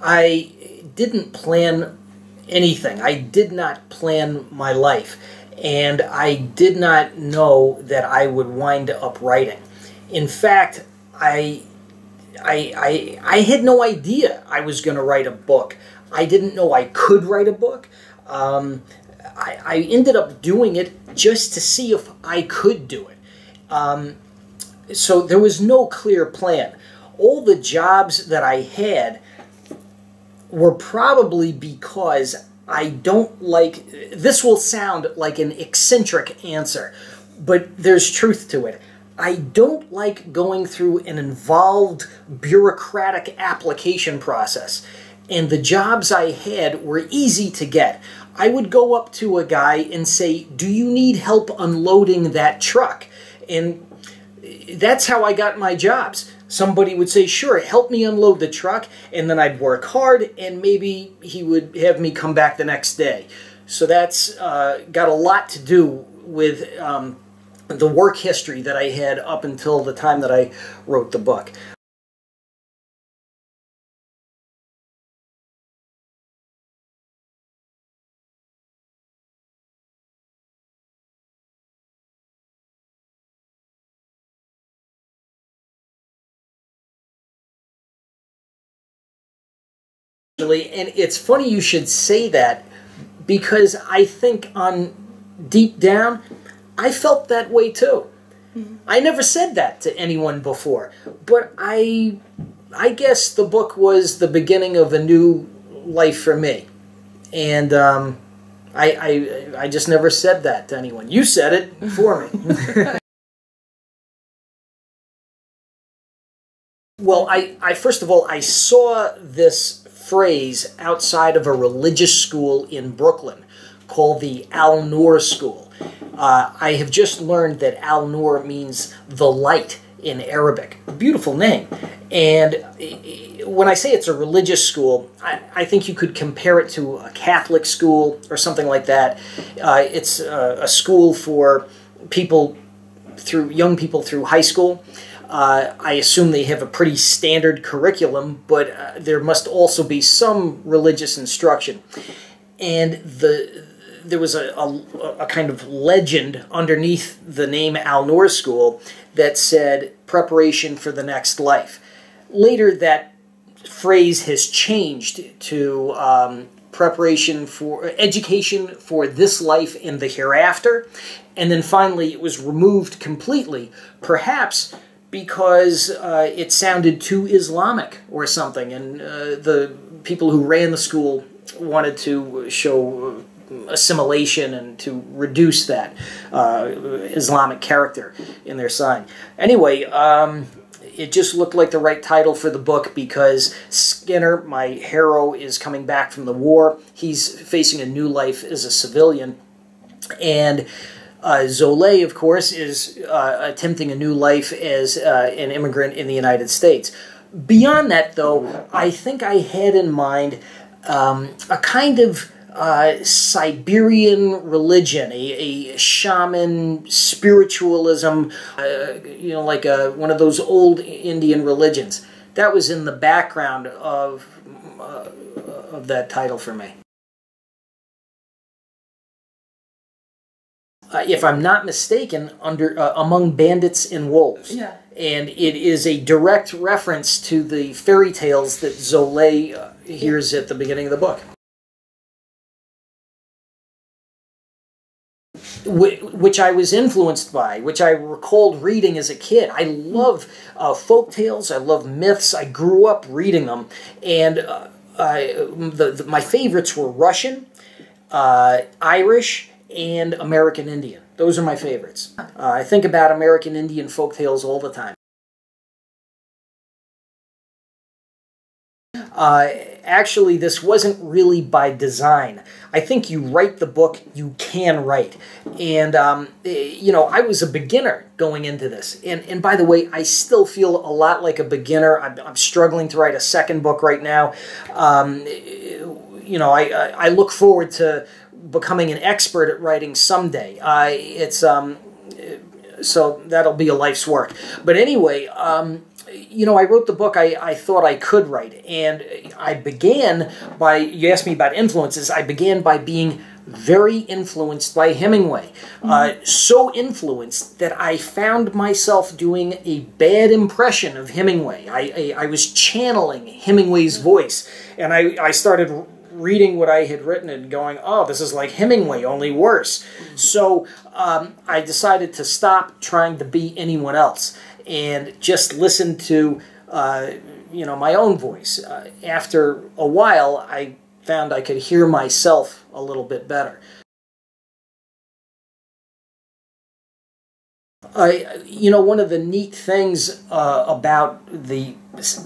I didn't plan anything. I did not plan my life, and I did not know that I would wind up writing. In fact, I had no idea I was going to write a book. I didn't know I could write a book. I ended up doing it just to see if I could do it. So there was no clear plan. All the jobs that I had were probably because I don't like... This will sound like an eccentric answer, but there's truth to it. I don't like going through an involved bureaucratic application process. And the jobs I had were easy to get. I would go up to a guy and say, "Do you need help unloading that truck?" And that's how I got my jobs. Somebody would say, "Sure, help me unload the truck," and then I'd work hard, and maybe he would have me come back the next day. So that's got a lot to do with the work history that I had up until the time that I wrote the book. And it's funny you should say that, because I think on deep down, I felt that way too. Mm-hmm. I never said that to anyone before, but I guess the book was the beginning of a new life for me, and I just never said that to anyone. You said it for me. Well, I first of all, I saw this phrase outside of a religious school in Brooklyn called the Al-Nur School. I have just learned that Al-Nur means the light in Arabic. A beautiful name. And when I say it's a religious school, I think you could compare it to a Catholic school or something like that. It's a school for young people through high school. I assume they have a pretty standard curriculum, but there must also be some religious instruction. And there was a kind of legend underneath the name Al-Nur School that said preparation for the next life. Later, that phrase has changed to preparation for education for this life and the hereafter. And then finally, it was removed completely, perhaps because it sounded too Islamic or something, and the people who ran the school wanted to show assimilation and to reduce that Islamic character in their sign. Anyway, it just looked like the right title for the book because Skinner, my hero, is coming back from the war. He's facing a new life as a civilian, and Zolé, of course, is attempting a new life as an immigrant in the United States. Beyond that, though, I think I had in mind a kind of Siberian religion, a shaman spiritualism, like one of those old Indian religions. That was in the background of that title for me. If I'm not mistaken, among bandits and wolves. Yeah. And it is a direct reference to the fairy tales that Zolé hears at the beginning of the book. Which I was influenced by, which I recalled reading as a kid. I love folk tales, I love myths, I grew up reading them, and my favorites were Russian, Irish, and American Indian. Those are my favorites. I think about American Indian folktales all the time. Actually, this wasn't really by design. I think you write the book you can write. And, I was a beginner going into this. And by the way, I still feel a lot like a beginner. I'm struggling to write a second book right now. I look forward to becoming an expert at writing someday. So that'll be a life's work. But anyway, you know, I wrote the book I thought I could write, and I began by, you asked me about influences, I began by being very influenced by Hemingway. So influenced that I found myself doing a bad impression of Hemingway. I was channeling Hemingway's voice, and I started reading what I had written and going, oh, this is like Hemingway, only worse. So I decided to stop trying to be anyone else and just listen to, you know, my own voice. After a while, I found I could hear myself a little bit better. You know, one of the neat things about the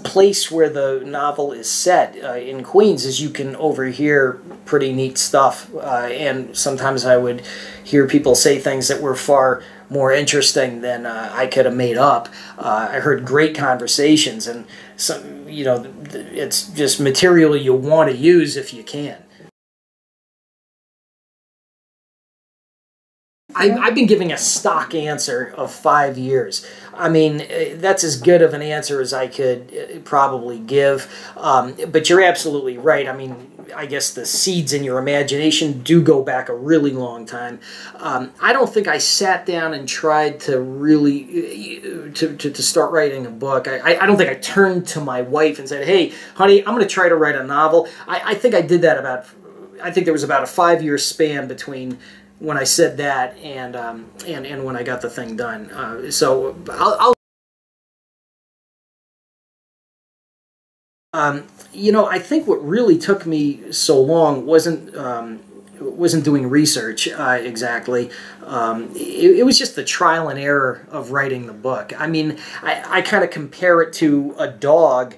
place where the novel is set in Queens is you can overhear pretty neat stuff, and sometimes I would hear people say things that were far more interesting than I could have made up. I heard great conversations, and some, you know, it's just material you want to use if you can. I've been giving a stock answer of 5 years. I mean, that's as good of an answer as I could probably give. But you're absolutely right. I mean, I guess the seeds in your imagination do go back a really long time. I don't think I sat down and tried to really to start writing a book. I don't think I turned to my wife and said, "Hey, honey, I'm going to try to write a novel." I think I did that about. I think there was about a 5-year span between when I said that and when I got the thing done. So you know, I think what really took me so long wasn't doing research exactly. It was just the trial and error of writing the book. I mean, I kind of compare it to a dog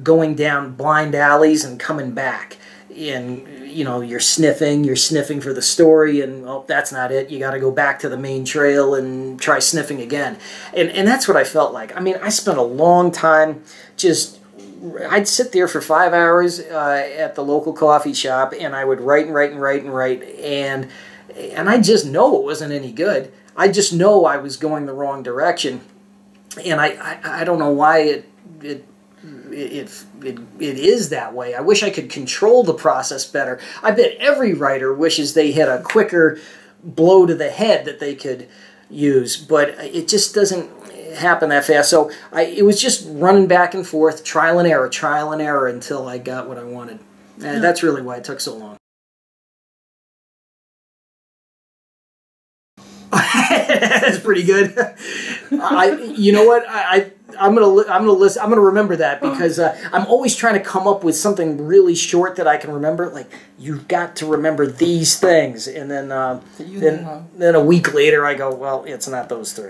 going down blind alleys and coming back. And, you know, you're sniffing for the story, and, oh, that's not it. You got to go back to the main trail and try sniffing again. And that's what I felt like. I mean, I spent a long time just, I'd sit there for 5 hours at the local coffee shop, and I would write and write and write and write, and I just know it wasn't any good. I just know I was going the wrong direction, and I don't know why it is that way. I wish I could control the process better. I bet every writer wishes they had a quicker blow to the head that they could use, but it just doesn't happen that fast. So it was just running back and forth, trial and error until I got what I wanted. And that's really why it took so long. That's pretty good. You know what? I'm gonna remember that, because I'm always trying to come up with something really short that I can remember. Like, you've got to remember these things, and then a week later I go, well, it's not those three.